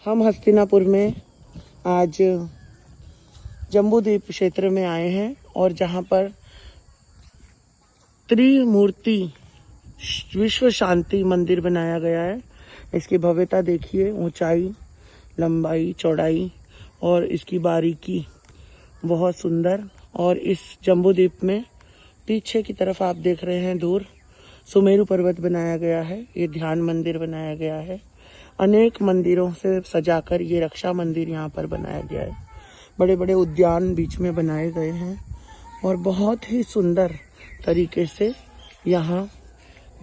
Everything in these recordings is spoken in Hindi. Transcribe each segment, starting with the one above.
हम हस्तिनापुर में आज जम्बूद्वीप क्षेत्र में आए हैं और जहां पर त्रिमूर्ति विश्व शांति मंदिर बनाया गया है। इसकी भव्यता देखिए, ऊंचाई, लंबाई, चौड़ाई और इसकी बारीकी बहुत सुंदर। और इस जम्बूद्वीप में पीछे की तरफ आप देख रहे हैं दूर सुमेरु पर्वत बनाया गया है। ये ध्यान मंदिर बनाया गया है। अनेक मंदिरों से सजाकर ये रक्षा मंदिर यहाँ पर बनाया गया है। बड़े बड़े उद्यान बीच में बनाए गए हैं और बहुत ही सुंदर तरीके से यहाँ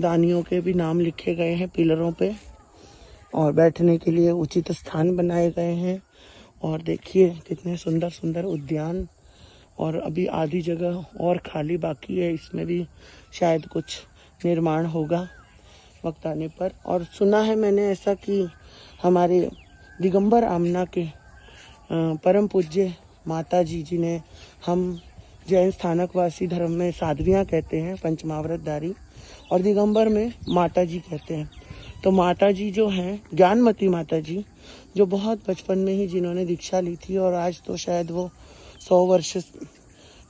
दानियों के भी नाम लिखे गए हैं पिलरों पे और बैठने के लिए उचित स्थान बनाए गए हैं। और देखिए कितने सुंदर सुंदर उद्यान, और अभी आधी जगह और खाली बाकी है, इसमें भी शायद कुछ निर्माण होगा वक्त आने पर। और सुना है मैंने ऐसा कि हमारे दिगंबर आमना के परम पूज्य माता जी, जिन्हें हम जैन स्थानकवासी धर्म में साध्वियाँ कहते हैं, पंचमावृतधारी, और दिगंबर में माता जी कहते हैं। तो माता जी जो हैं, ज्ञानमती माता जी, जो बहुत बचपन में ही जिन्होंने दीक्षा ली थी और आज तो शायद वो 100 वर्ष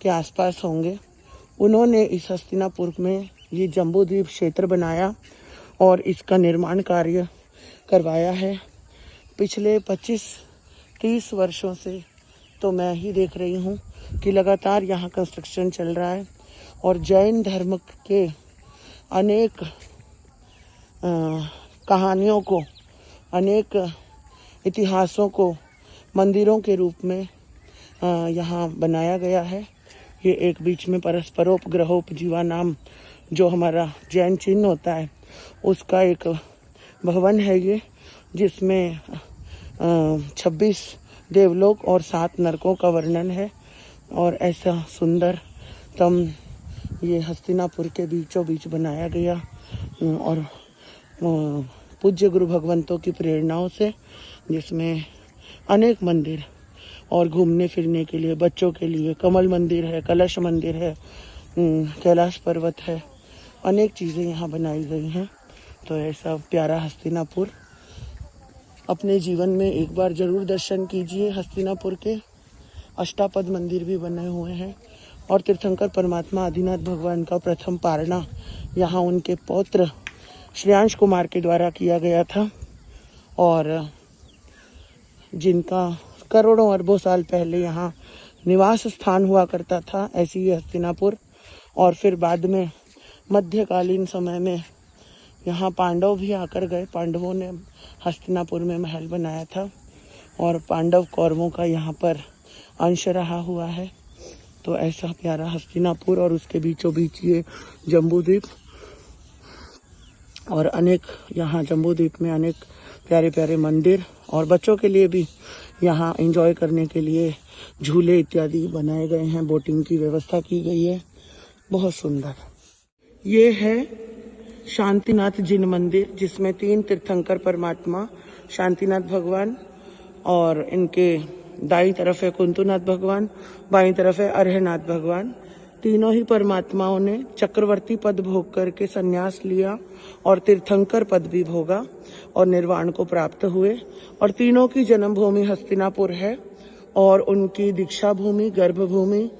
के आसपास होंगे, उन्होंने इस हस्तिनापुर में ये जम्बूद्वीप क्षेत्र बनाया और इसका निर्माण कार्य करवाया है। पिछले 25-30 वर्षों से तो मैं ही देख रही हूँ कि लगातार यहाँ कंस्ट्रक्शन चल रहा है और जैन धर्म के अनेक कहानियों को, अनेक इतिहासों को मंदिरों के रूप में यहाँ बनाया गया है। ये एक बीच में परस्परोपग्रहोपजीवा नाम जो हमारा जैन चिन्ह होता है उसका एक भवन है ये, जिसमें 26 देवलोक और 7 नरकों का वर्णन है। और ऐसा सुंदर तम ये हस्तिनापुर के बीचों बीच बनाया गया और पूज्य गुरु भगवंतों की प्रेरणाओं से, जिसमें अनेक मंदिर और घूमने फिरने के लिए बच्चों के लिए कमल मंदिर है, कलश मंदिर है, कैलाश पर्वत है, अनेक चीज़ें यहाँ बनाई गई हैं। तो ऐसा प्यारा हस्तिनापुर अपने जीवन में एक बार जरूर दर्शन कीजिए। हस्तिनापुर के अष्टापद मंदिर भी बने हुए हैं और तीर्थंकर परमात्मा आदिनाथ भगवान का प्रथम पारणा यहाँ उनके पौत्र श्रेयांश कुमार के द्वारा किया गया था, और जिनका करोड़ों अरबों साल पहले यहाँ निवास स्थान हुआ करता था, ऐसी ही हस्तिनापुर। और फिर बाद में मध्यकालीन समय में यहाँ पांडव भी आकर गए। पांडवों ने हस्तिनापुर में महल बनाया था और पांडव कौरवों का यहाँ पर अंश रहा हुआ है। तो ऐसा प्यारा हस्तिनापुर और उसके बीचों बीच ये जम्बूद्वीप, और अनेक यहाँ जम्बूद्वीप में अनेक प्यारे प्यारे मंदिर, और बच्चों के लिए भी यहाँ एंजॉय करने के लिए झूले इत्यादि बनाए गए हैं। बोटिंग की व्यवस्था की गई है, बहुत सुंदर। ये है शांतिनाथ जिन मंदिर, जिसमें 3 तीर्थंकर परमात्मा शांतिनाथ भगवान, और इनके दाईं तरफ है कुंतुनाथ भगवान, बाईं तरफ है अरहनाथ भगवान। तीनों ही परमात्माओं ने चक्रवर्ती पद भोग करके संन्यास लिया और तीर्थंकर पद भी भोगा और निर्वाण को प्राप्त हुए। और तीनों की जन्मभूमि हस्तिनापुर है और उनकी दीक्षा भूमि, गर्भ भूमि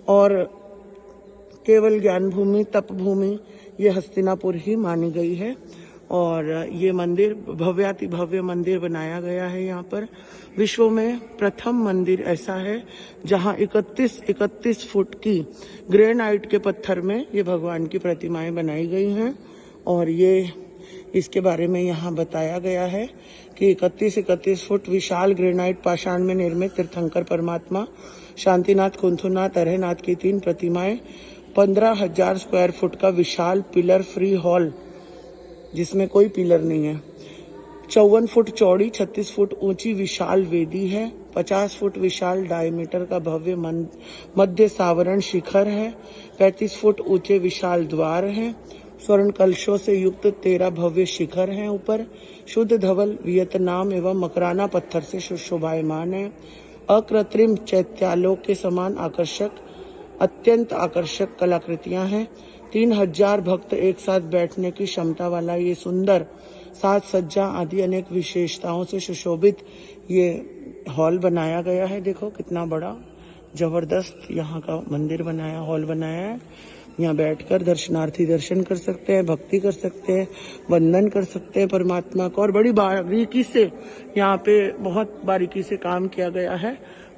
और केवल ज्ञान भूमि, तप भूमि ये हस्तिनापुर ही मानी गई है। और ये मंदिर भव्याति भव्य मंदिर बनाया गया है। यहाँ पर विश्व में प्रथम मंदिर ऐसा है जहाँ 31 फुट की ग्रेनाइट के पत्थर में ये भगवान की प्रतिमाएं बनाई गई हैं। और ये इसके बारे में यहाँ बताया गया है कि 31 फुट विशाल ग्रेनाइट पाषाण में निर्मित तीर्थंकर परमात्मा शांतिनाथ, कुंथुनाथ, अरहनाथ की 3 प्रतिमाएं, 15,000 स्क्वायर फुट का विशाल पिलर फ्री हॉल जिसमें कोई पिलर नहीं है, 54 फुट चौड़ी, 36 फुट ऊंची विशाल वेदी है, 50 फुट विशाल डायमीटर का भव्य मध्य सावरण शिखर है, 35 फुट ऊंचे विशाल द्वार हैं, स्वर्ण कलशों से युक्त 13 भव्य शिखर हैं ऊपर, शुद्ध धवल वियतनाम एवं मकराना पत्थर से सुशोभायमान है, अकृत्रिम चैत्यालोक के समान अत्यंत आकर्षक कलाकृतियां हैं। 3000 भक्त एक साथ बैठने की क्षमता वाला ये सुंदर साज सज्जा आदि अनेक विशेषताओं से सुशोभित ये हॉल बनाया गया है। देखो कितना बड़ा जबरदस्त यहाँ का मंदिर बनाया, हॉल बनाया है। यहाँ बैठकर दर्शनार्थी दर्शन कर सकते हैं, भक्ति कर सकते हैं, वंदन कर सकते हैं परमात्मा को। और बड़ी बारीकी से यहाँ पे बहुत बारीकी से काम किया गया है।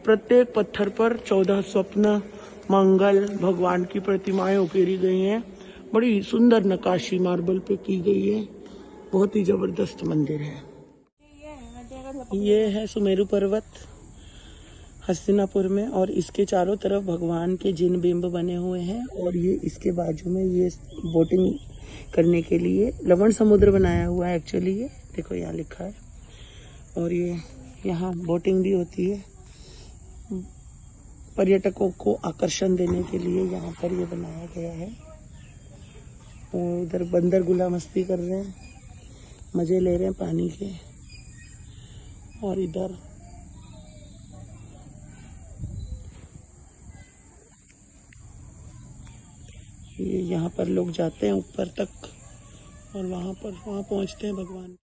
प्रत्येक पत्थर पर 14 स्वप्न, मंगल, भगवान की प्रतिमाएं उकेरी गई हैं। बड़ी सुंदर नक्काशी मार्बल पे की गई है। बहुत ही जबरदस्त मंदिर है। ये है सुमेरु पर्वत हस्तिनापुर में, और इसके चारों तरफ भगवान के जिन बिंब बने हुए हैं। और ये इसके बाजू में ये बोटिंग करने के लिए लवण समुद्र बनाया हुआ है एक्चुअली। ये देखो यहाँ लिखा है। और ये यहाँ बोटिंग भी होती है। पर्यटकों को आकर्षण देने के लिए यहाँ पर ये बनाया गया है। और उधर बंदर गुला मस्ती कर रहे हैं, मजे ले रहे हैं पानी के। और इधर ये यहाँ पर लोग जाते हैं ऊपर तक, और वहाँ पहुँचते हैं भगवान।